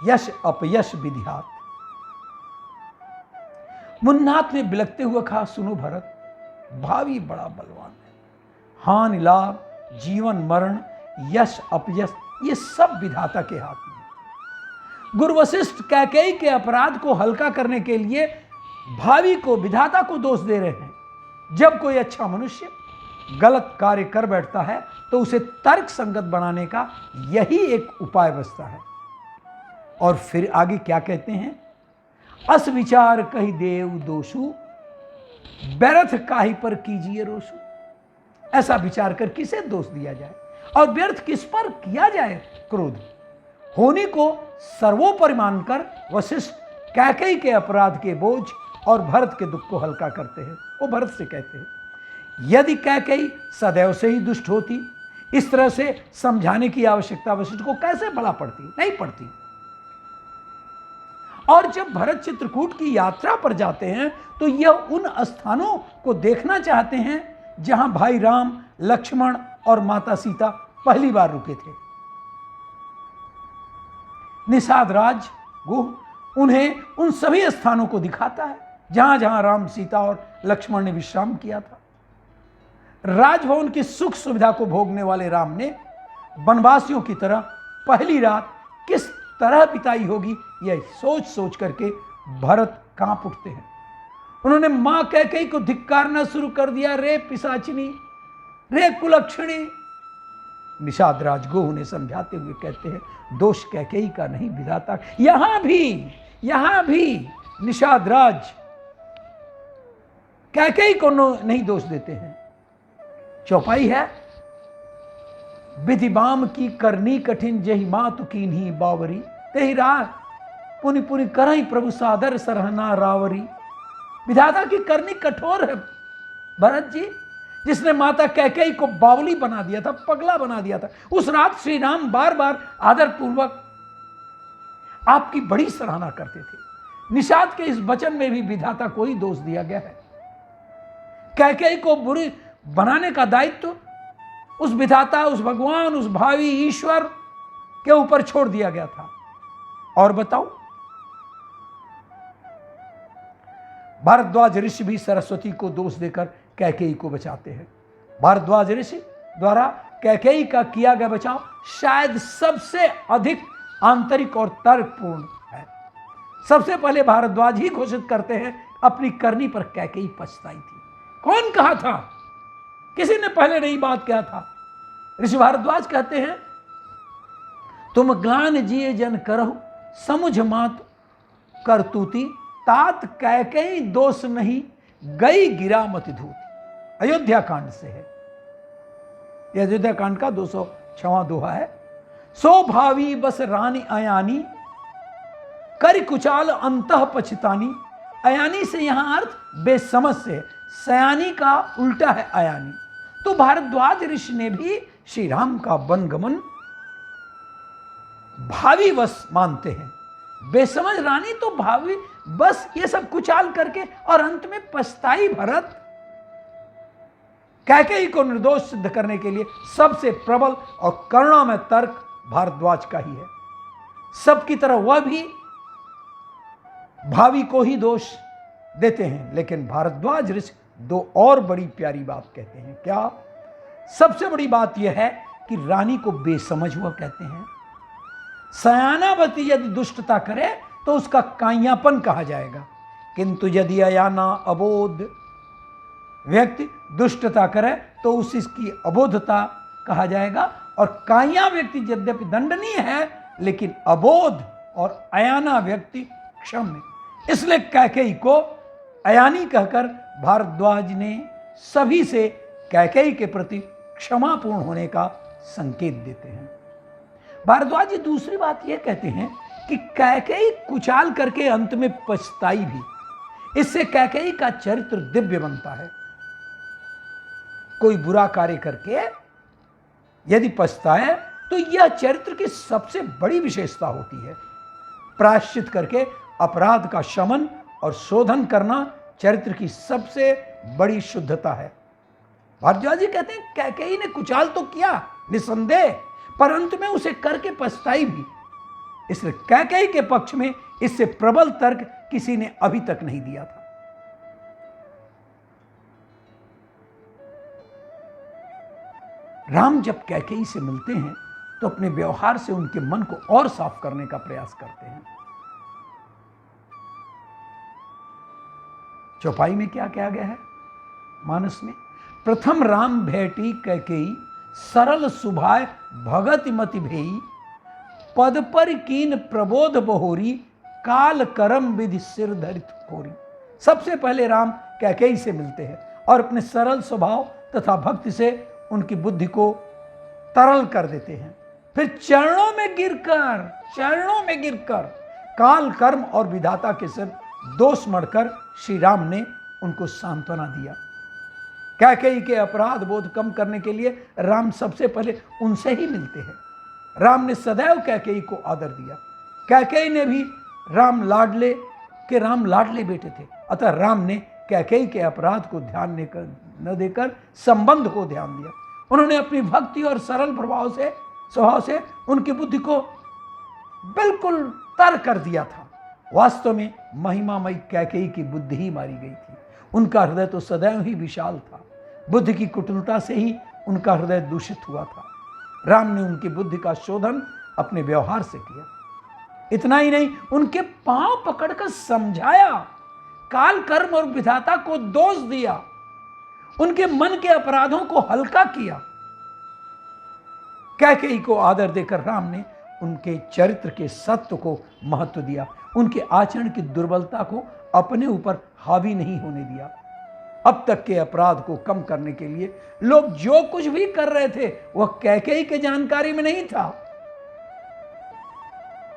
Speaker 1: यश अपयश विधिहात। मुन्नाथ ने बिलखते हुए कहा, सुनो भरत, भावी बड़ा बलवान है, हानि लाभ जीवन मरण यश अपयश ये सब विधाता के हाथ में। गुरु वशिष्ठ कैकेयी के अपराध को हल्का करने के लिए भावी को, विधाता को दोष दे रहे हैं। जब कोई अच्छा मनुष्य गलत कार्य कर बैठता है तो उसे तर्क संगत बनाने का यही एक उपाय बचता है। और फिर आगे क्या कहते हैं, अस विचार कही देव दोषु, व्यर्थ काहि पर कीजिए रोषु। ऐसा विचार कर किसे दोष दिया जाए और व्यर्थ किस पर किया जाए क्रोध। होनी को सर्वोपरि मानकर वशिष्ठ कैकेयी के अपराध के बोझ और भरत के दुख को हल्का करते हैं। वो भरत से कहते हैं, यदि कैकेयी सदैव से ही दुष्ट होती, इस तरह से समझाने की आवश्यकता वशिष्ठ को कैसे भला पड़ती? नहीं पड़ती। और जब भरत चित्रकूट की यात्रा पर जाते हैं तो यह उन स्थानों को देखना चाहते हैं जहां भाई राम, लक्ष्मण और माता सीता पहली बार रुके थे। निषाद राज गुह उन्हें उन सभी स्थानों को दिखाता है जहां जहां राम, सीता और लक्ष्मण ने विश्राम किया था। राजभवन की सुख सुविधा को भोगने वाले राम ने वनवासियों की तरह पहली रात किस तरह बिताई होगी, यह सोच सोच करके भरत कांप उठते हैं। उन्होंने मां कैकेयी को धिक्कारना शुरू कर दिया, रे पिशाचिनी, रे कुलक्षणी। निषाद राजगुह उन्हें समझाते हुए कहते हैं, दोष कैकेयी का नहीं विधाता। यहां भी निषाद राज कैकेयी को नहीं दोष देते हैं। चौपाई है, विधि बाम की करनी कठिन, जही मातु कीन्ही बावरी, तेही रात पुनि पुनि करही प्रभु सादर सरहना रावरी। विधाता की करनी कठोर है भरत जी, जिसने माता कैकेयी को बावली बना दिया था, पगला बना दिया था। उस रात श्री राम बार बार आदर पूर्वक आपकी बड़ी सराहना करते थे। निषाद के इस वचन में भी विधाता को ही दोष दिया गया है। कैकेयी को बुरी बनाने का दायित्व उस विधाता, उस भगवान, उस भावी ईश्वर के ऊपर छोड़ दिया गया था। और बताओ, भारद्वाज ऋषि भी सरस्वती को दोष देकर कैकेयी को बचाते हैं। भारद्वाज ऋषि द्वारा कैकेयी का किया गया बचाव शायद सबसे अधिक आंतरिक और तर्कपूर्ण है। सबसे पहले भारद्वाज ही घोषित करते हैं, अपनी करनी पर कैकेयी पछताई थी। कौन कहा था? किसी ने पहले नहीं बात किया था। ऋषि भारद्वाज कहते हैं, तुम ग्लान जिए जन करहु, समुझ मात करतूती, तात कैकेयी दोष नहीं, गई गिरा मति धूति। अयोध्या कांड से है, यह अयोध्या कांड का 206वां दोहा है। सो भावी बस रानी अयानी, करि कुचाल अंतः पछतानी। अयानी से यहां अर्थ बेसमझ से है, सयानी का उल्टा है अयानी। तो भारद्वाज ऋषि ने भी श्री राम का वनगमन भावी वश मानते हैं। बेसमझ रानी तो भावी बस ये सब कुचाल करके और अंत में पछताई भरत कैकेयी को निर्दोष सिद्ध करने के लिए सबसे प्रबल और करुणामय तर्क भारद्वाज का ही है। सबकी तरह वह भी भावी को ही दोष देते हैं, लेकिन भारद्वाज ऋषि दो और बड़ी प्यारी बात कहते हैं। क्या? सबसे बड़ी बात यह है कि रानी को बेसमझ हुआ कहते हैं। सयानावती यदि दुष्टता करे तो उसका काइयापन कहा जाएगा, किंतु यदि अयाना अबोध व्यक्ति दुष्टता करे तो उसकी अबोधता कहा जाएगा। और काइया व्यक्ति यद्यपि दंडनीय है, लेकिन अबोध और अयाना व्यक्ति क्षम्य। इसलिए कैकेयी को अयानी कहकर भारद्वाज ने सभी से कैकेयी के प्रति क्षमापूर्ण होने का संकेत देते हैं। भारद्वाज जी दूसरी बात यह कहते हैं कि कैकेयी कुचाल करके अंत में पछताई भी, इससे कैकेयी का चरित्र दिव्य बनता है। कोई बुरा कार्य करके यदि पछताए तो यह चरित्र की सबसे बड़ी विशेषता होती है। प्रायश्चित करके अपराध का शमन और शोधन करना चरित्र की सबसे बड़ी शुद्धता है। भारद्वाज जी कहते हैं कैकेयी ने कुचाल तो किया निसंदेह, पर अंत में उसे करके पछताई भी। इसलिए कैकेयी के पक्ष में इससे प्रबल तर्क किसी ने अभी तक नहीं दिया था। राम जब कैकेयी से मिलते हैं तो अपने व्यवहार से उनके मन को और साफ करने का प्रयास करते हैं। चौपाई में क्या कहा गया है मानस में? प्रथम राम भेटी कैकेयी सरल सुभाय भगत मति भेई, पद पर कीन प्रबोध बहोरी, काल करम विधि सिर धरित खोरी। सबसे पहले राम कैकेयी से मिलते हैं और अपने सरल स्वभाव तथा भक्ति से उनकी बुद्धि को तरल कर देते हैं। फिर चरणों में गिरकर काल कर्म और विधाता के सिर दोष मढ़कर श्री राम ने उनको सांत्वना दिया। कैकेयी के अपराध बोध कम करने के लिए राम सबसे पहले उनसे ही मिलते हैं। राम ने सदैव कैकेयी को आदर दिया। कैकेयी ने भी राम लाडले बेटे थे, अतः राम ने कैकेयी के अपराध को ध्यान न देकर संबंध को ध्यान दिया। उन्होंने अपनी भक्ति और सरल स्वभाव से उनकी बुद्धि को बिल्कुल तर कर दिया था। वास्तव में महिमामयी कैकेयी की बुद्धि ही मारी गई थी। उनका हृदय तो सदैव ही विशाल था। बुद्धि की कुटिलता से ही उनका हृदय दूषित हुआ था। राम ने उनकी बुद्धि का शोधन अपने व्यवहार से किया। इतना ही नहीं, उनके पांव पकड़कर समझाया, काल कर्म और विधाता को दोष दिया, उनके मन के अपराधों को हल्का किया। कैकेयी को आदर देकर राम ने उनके चरित्र के सत्व को महत्व दिया, उनके आचरण की दुर्बलता को अपने ऊपर हावी नहीं होने दिया। अब तक के अपराध को कम करने के लिए लोग जो कुछ भी कर रहे थे वह कैकेयी के जानकारी में नहीं था,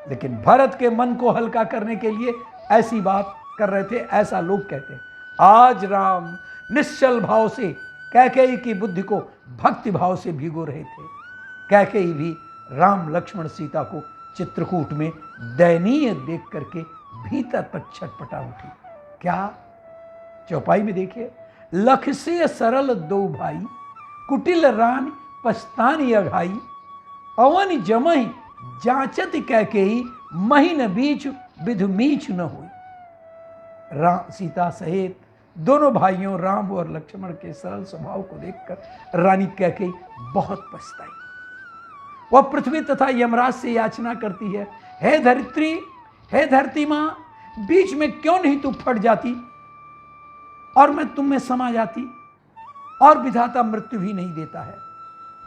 Speaker 1: लेकिन भरत के मन को हल्का करने के लिए ऐसी बात कर रहे थे, ऐसा लोग कहते हैं। आज राम निश्चल भाव से कैकेयी की बुद्धि को भक्ति भाव से भिगो रहे थे। कैकेयी भी राम लक्ष्मण सीता को चित्रकूट में दयनीय देख करके भीतर पर छटपटा उठी। क्या? चौपाई में देखिए, लख से सरल दो भाई, कुटिल रानी पछतानी अघाई, अवन जमहि जांचत कैकेयी, महीन बीच विधु मीच न हुई। सीता सहित दोनों भाइयों राम और लक्ष्मण के सरल स्वभाव को देखकर रानी कैकेयी बहुत पछताई। वह पृथ्वी तथा यमराज से याचना करती है, हे धरित्री, हे धरती मां, बीच में क्यों नहीं तू फट जाती और मैं तुम में समा जाती, और विधाता मृत्यु भी नहीं देता है।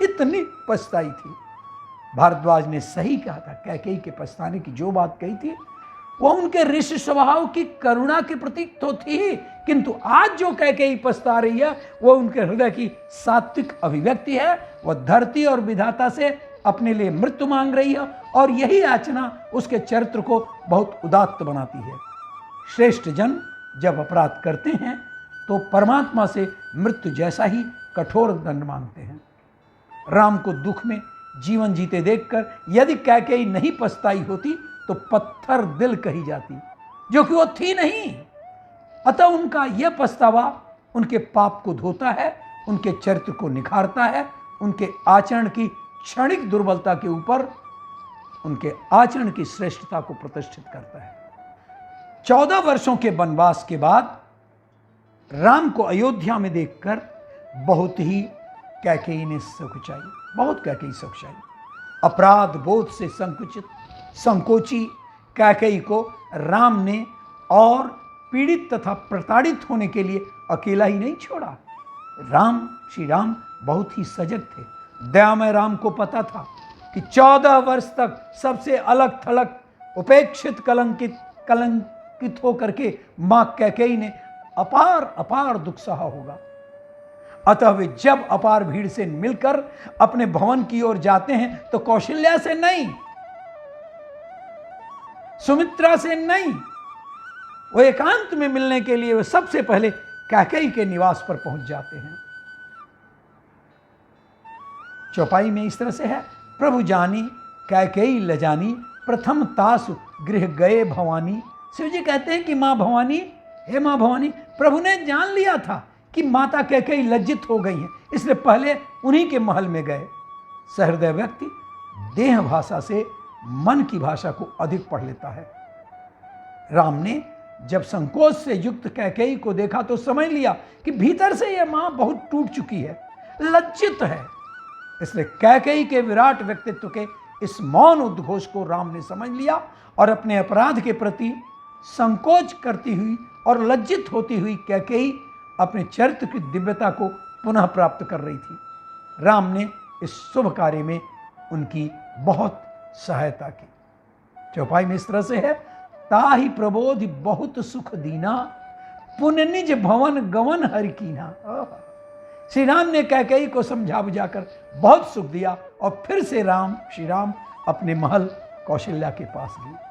Speaker 1: इतनी पछताई थी। भारद्वाज ने सही कहा था। कैकेयी के पछताने की जो बात कही थी वह उनके ऋषि स्वभाव की करुणा के प्रतीक तो थी, किंतु आज जो कैकेयी पछता रही है वह उनके हृदय की सात्विक अभिव्यक्ति है। वह धरती और विधाता से अपने लिए मृत्यु मांग रही है, और यही याचना उसके चरित्र को बहुत उदात्त बनाती है। श्रेष्ठ जन जब अपराध करते हैं तो परमात्मा से मृत्यु जैसा ही कठोर दंड मांगते हैं। राम को दुख में जीवन जीते देखकर यदि कैकेयी नहीं पछताई होती तो पत्थर दिल कही जाती, जो कि वो थी नहीं। अतः उनका यह पछतावा उनके पाप को धोता है, उनके चरित्र को निखारता है, उनके आचरण की क्षणिक दुर्बलता के ऊपर उनके आचरण की श्रेष्ठता को प्रतिष्ठित करता है। 14 वर्षों के वनवास के बाद राम को अयोध्या में देखकर बहुत ही कैकेयी ने सकुचाई, बहुत कैकेयी सकुचाई। अपराध बोध से संकोची कैकेयी को राम ने और पीड़ित तथा प्रताड़ित होने के लिए अकेला ही नहीं छोड़ा। श्री राम बहुत ही सजग थे। दयामय राम को पता था कि 14 वर्ष तक सबसे अलग थलग उपेक्षित कलंकित होकर के मां कैकेयी ने अपार दुख सहा होगा। अतः वे जब अपार भीड़ से मिलकर अपने भवन की ओर जाते हैं तो कौशल्या से नहीं, सुमित्रा से नहीं, वो एकांत में मिलने के लिए वे सबसे पहले कैकेयी के निवास पर पहुंच जाते हैं। चौपाई में इस तरह से है, प्रभु जानी कैकेयी लजानी प्रथम तासु गृह गए भवानी। शिव जी कहते हैं कि मां भवानी, हे मां भवानी, प्रभु ने जान लिया था कि माता कैकेयी लज्जित हो गई हैं, इसलिए पहले उन्हीं के महल में गए। सहृदय व्यक्ति देह भाषा से मन की भाषा को अधिक पढ़ लेता है। राम ने जब संकोच से युक्त कैकेयी को देखा तो समझ लिया कि भीतर से यह मां बहुत टूट चुकी है, लज्जित है। इसलिए कैकेयी के विराट व्यक्तित्व के इस मौन उद्घोष को राम ने समझ लिया और अपने अपराध के प्रति संकोच करती हुई और लज्जित होती हुई कैकेयी अपने चरित्र की दिव्यता को पुनः प्राप्त कर रही थी। राम ने इस शुभ कार्य में उनकी बहुत सहायता की। चौपाई में इस तरह से है, ताहि प्रबोध बहुत सुख दीना पुण्य निज भवन गवन हरि कीना। श्री राम ने कैकेयी को समझा बुझाकर बहुत सुख दिया और फिर से श्री राम अपने महल कौशल्या के पास गए।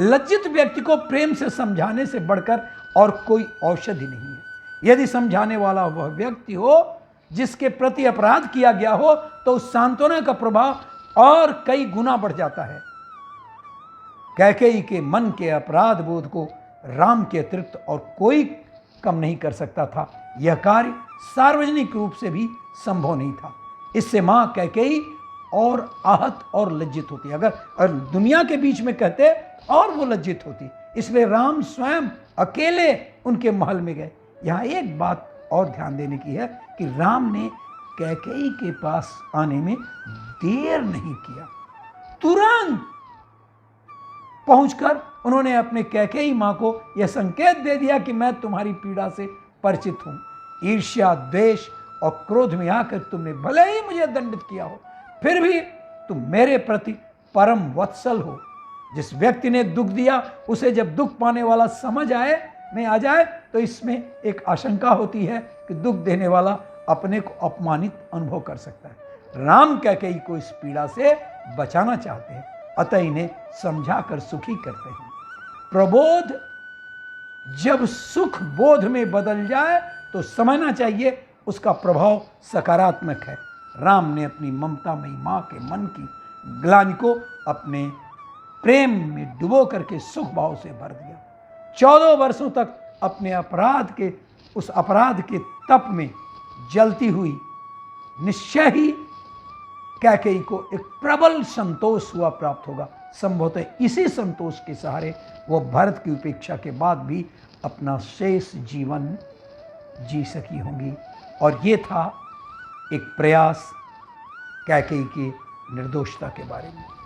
Speaker 1: लज्जित व्यक्ति को प्रेम से समझाने से बढ़कर और कोई औषधि नहीं है। यदि समझाने वाला वह व्यक्ति हो जिसके प्रति अपराध किया गया हो तो उस सांत्वना का प्रभाव और कई गुना बढ़ जाता है। कैकेयी के मन के अपराध बोध को राम के अतिरिक्त और कोई कम नहीं कर सकता था। यह कार्य सार्वजनिक रूप से भी संभव नहीं था। इससे मां कैकेयी और आहत और लज्जित होती, अगर दुनिया के बीच में कहते और वो लज्जित होती। इसलिए राम स्वयं अकेले उनके महल में गए। यहां एक बात और ध्यान देने की है कि राम ने कैकेयी के पास आने में देर नहीं किया, तुरंत पहुंचकर उन्होंने अपने कैकेयी मां को यह संकेत दे दिया कि मैं तुम्हारी पीड़ा से परिचित हूं। ईर्ष्या, द्वेष और क्रोध में आकर तुमने भले ही मुझे दंडित किया हो, फिर भी तुम मेरे प्रति परम वत्सल हो। जिस व्यक्ति ने दुख दिया उसे जब दुख पाने वाला समझ में आ जाए तो इसमें एक आशंका होती है कि दुख देने वाला अपने को अपमानित अनुभव कर सकता है। राम कैकेयी को इस पीड़ा से बचाना चाहते हैं, अतः इन्हें समझाकर सुखी करते हैं। प्रबोध जब सुख बोध में बदल जाए तो समझना चाहिए उसका प्रभाव सकारात्मक है। राम ने अपनी ममतामयी मां के मन की ग्लानि को अपने प्रेम में डुबो करके सुख भाव से भर दिया। 14 वर्षों तक अपने उस अपराध के तप में जलती हुई निश्चय ही कैकेयी को एक प्रबल संतोष हुआ प्राप्त होगा। संभवतः इसी संतोष के सहारे वो भरत की उपेक्षा के बाद भी अपना शेष जीवन जी सकी होंगी। और ये था एक प्रयास कैकेयी की निर्दोषता के बारे में।